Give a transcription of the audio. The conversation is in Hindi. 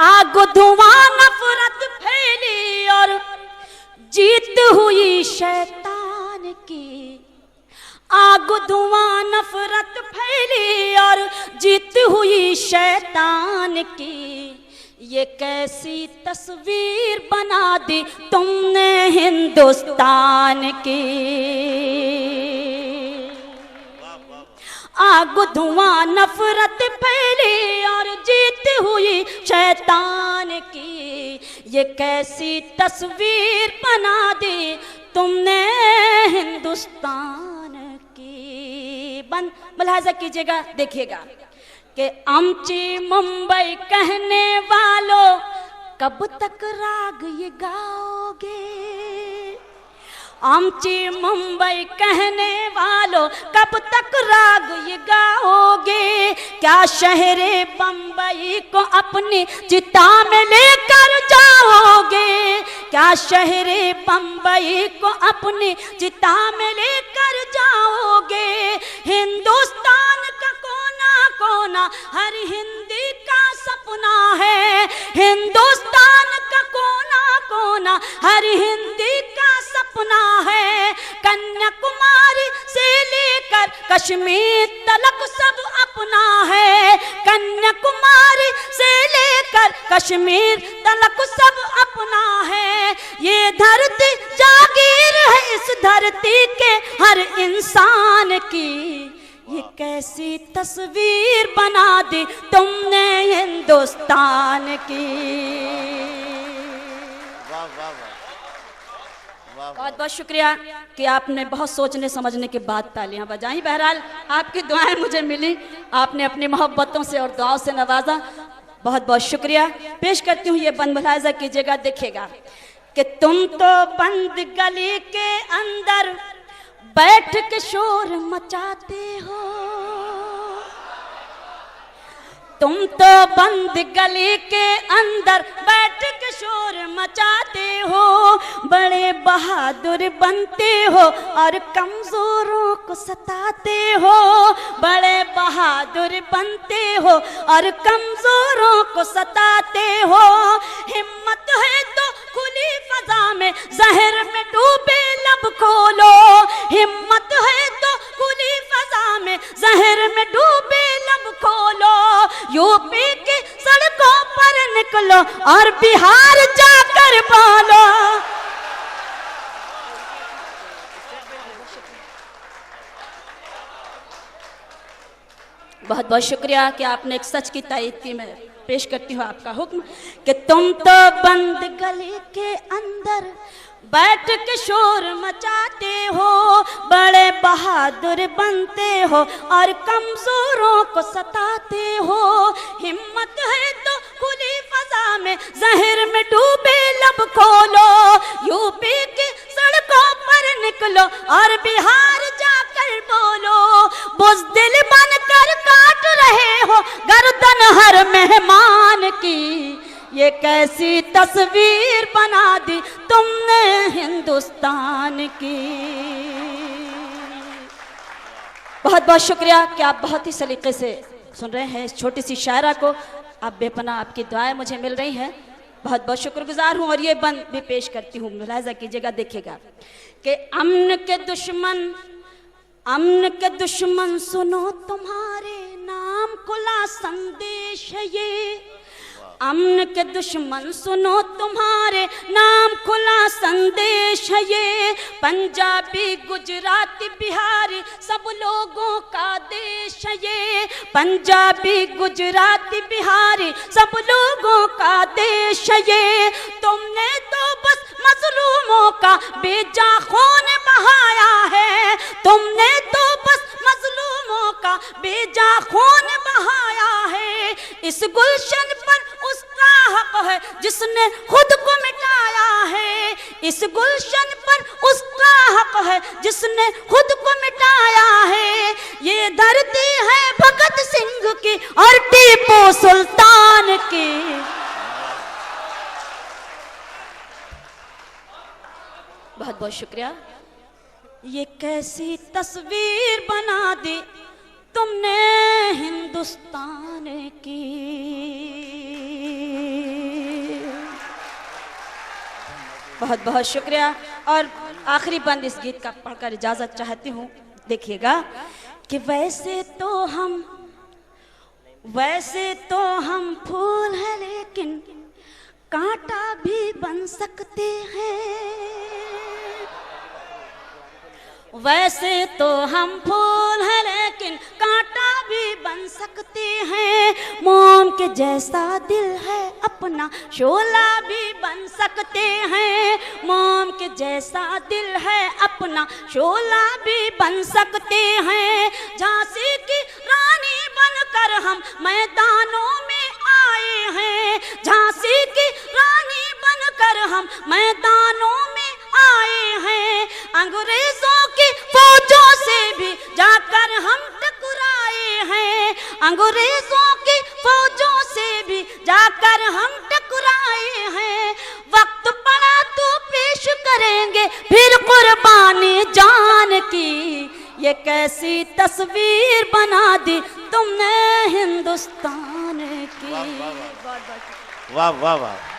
आग धुआं नफरत फैली और जीत हुई शैतान की। आग धुआं नफरत फैली और जीत हुई शैतान की। ये कैसी तस्वीर बना दी तुमने हिंदुस्तान की। आग धुआं नफरत फैली और जीत हुई शैतान की। ये कैसी तस्वीर बना दी तुमने हिंदुस्तान की। बंद मुलाहाजा कीजिएगा, देखिएगा कि आमची मुंबई कहने वालों कब तक राग ये गाओगे। आमची मुंबई कहने वालों कब तक राग ये गाओगे। क्या शहरे बंबई को अपनी चिता में लेकर जाओगे। क्या शहरे बंबई को अपनी चिता में लेकर जाओगे। हिंदुस्तान का कोना कोना हर हिंदी का सपना है। हिंदुस्तान का कोना कोना हर हिंदी का सपना है। कन्याकुमारी से लेकर कश्मीर तलक सब अपना है। कन्याकुमारी से लेकर कश्मीर तलक सब अपना है। ये धरती जागीर है इस धरती के हर इंसान की। ये कैसी तस्वीर बना दी तुमने हिंदुस्तान की। बहुत बहुत शुक्रिया कि आपने बहुत सोचने समझने के बाद तालियां बजाई। बहरहाल आपकी दुआएं मुझे मिली, आपने अपनी मोहब्बतों से और दुआओं से नवाजा। बहुत बहुत शुक्रिया। पेश करती हूँ ये बंद मुलाहिजा कीजिएगा, देखिएगा कि तुम तो बंद गली के अंदर बैठ के शोर मचाते हो। तुम तो बंद गली के अंदर बैठ के शोर मचाते हो। बड़े बहादुर बनते हो और कमजोरों को सताते हो। बड़े बहादुर बनते हो और कमजोरों को सताते हो। हिम्मत है तो खुली फजा में जहर में डूबे लब खोलो। हिम्मत है तो खुली फजा में जहर में डूबे लब खोलो। यूपी की सड़कों पर निकलो और बिहार जाकर बोलो। बहुत बहुत शुक्रिया कि आपने एक सच की तारीफ की। मैं पेश करती हूँ आपका हुक्म कि तुम तो बंद गली के अंदर बैठ के शोर मचाते हो। बड़े बहादुर बनते हो और कमजोरों को सताते हो। हिम्मत है तो खुली फजा में जहर में डूबे लब खोलो। यूपी की सड़कों पर निकलो और बिहार जाकर बोलो। बुज़दिल बनकर काट रहे हो गर्दन हर मेहमान की। ये कैसी तस्वीर बना दी तुमने हिंदुस्तान की। बहुत बहुत शुक्रिया कि आप बहुत ही सलीके से सुन रहे हैं इस छोटी सी शायरा को। आप बेपनाह आपकी दुआएं मुझे मिल रही हैं, बहुत बहुत शुक्रगुजार हूँ। और ये बंद भी पेश करती हूँ, मुलाहिजा कीजिएगा, देखिएगा कि अमन के दुश्मन सुनो तुम्हारे नाम खुला संदेश है ये। अमन के दुश्मन सुनो तुम्हारे नाम खुला संदेश है ये। पंजाबी गुजराती बिहारी सब लोगों का देश है ये। पंजाबी गुजराती बिहारी सब लोगों का देश है ये। तुमने तो बस मजलूमों का बेजा खून बहाया है। तुमने तो बस मजलूमों का बेजा खून बहाया है। इस गुलशन पर उसका हक है जिसने खुद को मिटाया है। इस गुलशन पर उसका हक है जिसने खुद को मिटाया है। ये धरती है भगत सिंह की और टीपू सुल्तान की। बहुत बहुत शुक्रिया। ये कैसी तस्वीर बना दी तुमने हिंदुस्तान की। बहुत बहुत शुक्रिया। और आखिरी बंद इस गीत का पढ़कर इजाजत चाहती हूँ। देखिएगा कि वैसे तो हम फूल हैं लेकिन कांटा भी बन सकते हैं। वैसे तो हम फूल हैं लेकिन कांटा भी बन सकते हैं। मोम के जैसा दिल है अपना शोला भी बन सकते हैं। मोम के जैसा दिल है अपना शोला भी बन सकते हैं। झांसी की रानी बनकर हम मैदानों में आए हैं। झांसी की रानी बनकर हम मैदानों में आए हैं। अंग्रेजों की फौजों से भी जाकर हम टकराए हैं। अंग्रेजों की फौजों से भी जाकर हम टकराए हैं। वक्त पड़ा तो पेश करेंगे फिर कुर्बानी जान की। ये कैसी तस्वीर बना दी तुमने हिंदुस्तान की। वाह वाह वाह।